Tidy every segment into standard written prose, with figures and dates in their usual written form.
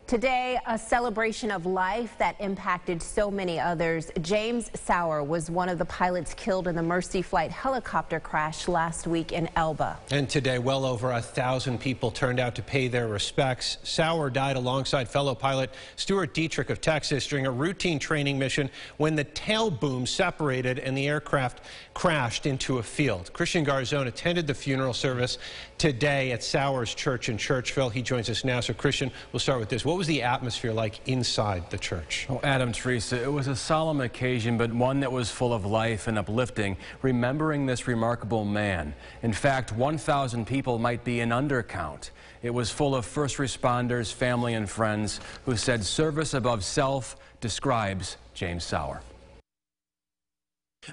Today, a celebration of life that impacted so many others. James Sauer was one of the pilots killed in the Mercy flight helicopter crash last week in Elba. And today, well over 1,000 people turned out to pay their respects. Sauer died alongside fellow pilot Stuart Dietrich of Texas during a routine training mission when the tail boom separated and the aircraft crashed into a field. Christian Garzone attended the funeral service today at Sauer's church in Churchville. He joins us now. So, Christian, we'll start with this. What was the atmosphere like inside the church? Oh, Adam, Teresa, it was a solemn occasion, but one that was full of life and uplifting, remembering this remarkable man. In fact, 1,000 people might be an undercount. It was full of first responders, family, and friends who said service above self describes James Sauer.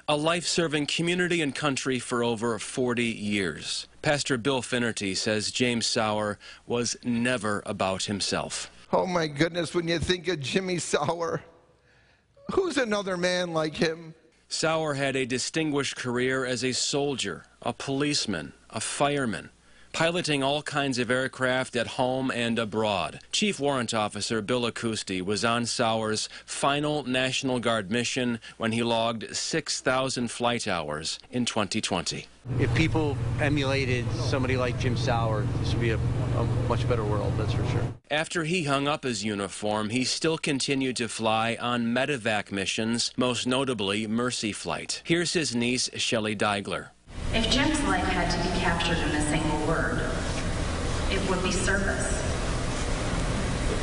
A life-serving community and country for over 40 years. Pastor Bill Finnerty says James Sauer was never about himself. Oh my goodness, when you think of Jimmy Sauer, who's another man like him? Sauer had a distinguished career as a soldier, a policeman, a fireman, piloting all kinds of aircraft at home and abroad. Chief Warrant Officer Bill Acousti was on Sauer's final National Guard mission when he logged 6,000 flight hours in 2020. If people emulated somebody like Jim Sauer, this would be a much better world, that's for sure. After he hung up his uniform, he still continued to fly on medevac missions, most notably Mercy Flight. Here's his niece, Shelley Deigler. If Jim's life had to be captured in a single word, it would be service.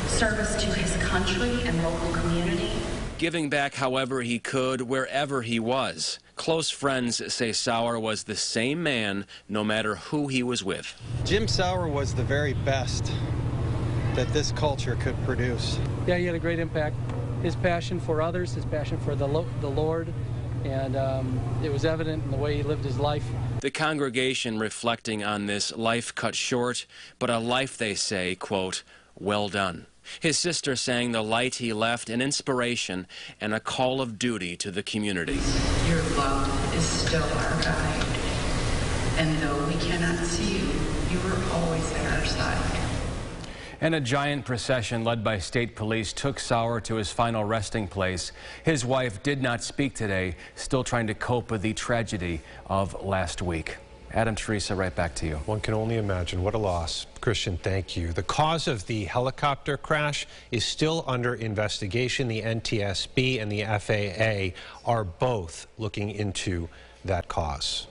Service to his country and local community. Giving back however he could, wherever he was. Close friends say Sauer was the same man no matter who he was with. Jim Sauer was the very best that this culture could produce. Yeah, he had a great impact. His passion for others, his passion for the Lord, and it was evident in the way he lived his life. The congregation reflecting on this life cut short, but a life, they say, quote, well done. His sister sang the light he left an inspiration and a call of duty to the community. Your love is still our guide, and though we cannot see you, you are always at our side. And a giant procession led by state police took Sauer to his final resting place. His wife did not speak today, still trying to cope with the tragedy of last week. Adam, Teresa, right back to you. One can only imagine. What a loss. Christian, thank you. The cause of the helicopter crash is still under investigation. The NTSB and the FAA are both looking into that cause.